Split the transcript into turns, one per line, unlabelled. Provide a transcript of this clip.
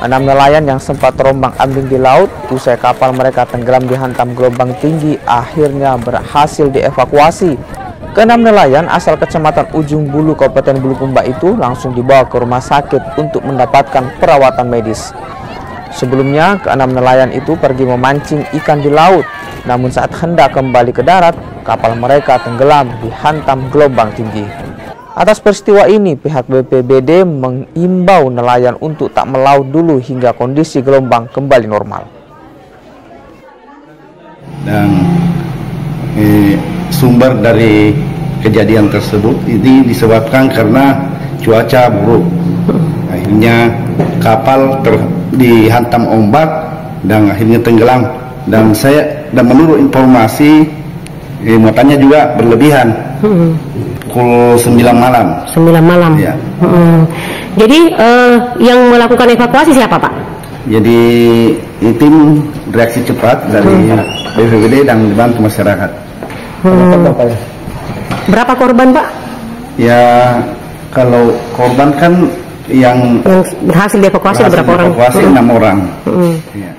6 nelayan yang sempat terombang-ambing di laut usai kapal mereka tenggelam dihantam gelombang tinggi akhirnya berhasil dievakuasi. Ke-6 nelayan asal Kecamatan Ujung Bulu, Kabupaten Bulukumba itu langsung dibawa ke rumah sakit untuk mendapatkan perawatan medis. Sebelumnya, ke-6 nelayan itu pergi memancing ikan di laut. Namun saat hendak kembali ke darat, kapal mereka tenggelam dihantam gelombang tinggi. Atas peristiwa ini, pihak BPBD mengimbau nelayan untuk tak melaut dulu hingga kondisi gelombang kembali normal.
Dan sumber dari kejadian tersebut ini disebabkan karena cuaca buruk. Akhirnya kapal dihantam ombak dan akhirnya tenggelam. Dan menurut informasi muatannya juga berlebihan. Pukul 9 malam.
9 malam.
Ya.
Jadi yang melakukan evakuasi siapa, Pak?
Jadi tim reaksi cepat dari BPBD dan dibantu masyarakat.
Berapa korban, Pak?
Ya, kalau korban kan yang
berhasil dievakuasi berapa orang?
6 orang. Ya.